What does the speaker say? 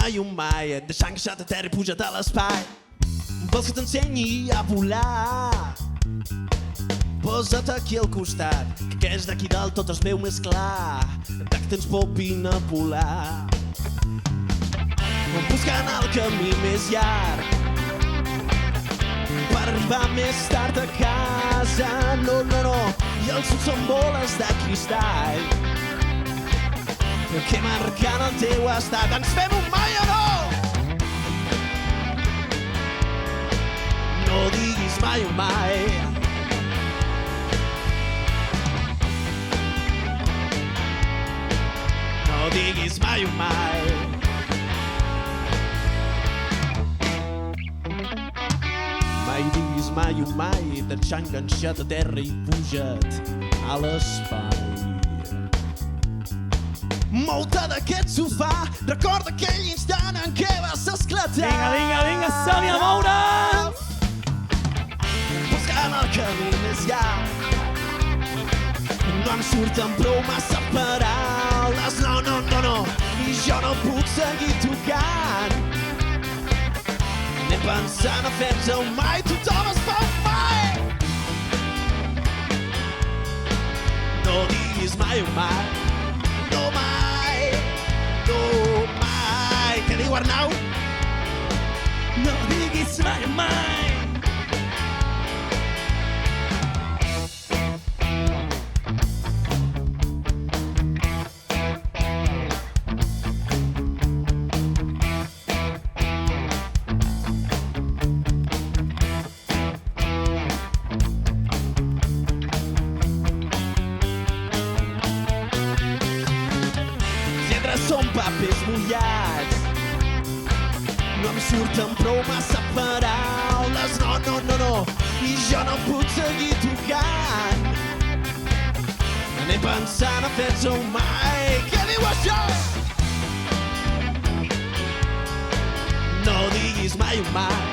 mai un mai, deixant que a terra i puja't a l'espai. Vols que t'ensenyi a volar? Posa't aquí al costat, que és d'aquí dalt tot es veu més clar, que tens por binapolar. Buscant el camí més llarg per arribar més tard a casa. No, i els ulls són boles de cristall que marcant el teu estat. Ens fem un mai o no? No diguis mai un mai. No diguis mai un mai. Mai diguis mai un mai, deixar enganxat a terra i puja't a l'espai. Mou-te d'aquest sofà, recorda aquell instant en què vas esclatar. Vinga, som-hi a moure! Buscant el camí més llarg, no em surten prou massa paraules. No, i jo no puc seguir tocant. Anem pensant a fer-nos un mai, tothom es fa un mai. No diguis mai un mai, no mai, no mai. Què diu Arnau? No diguis mai un mai. Són papers mullats, no em surten prou massa paraules. No, i jo no puc seguir tocant. Anem pensant a fer-nos un mai. Què diu això? No diguis mai un mai.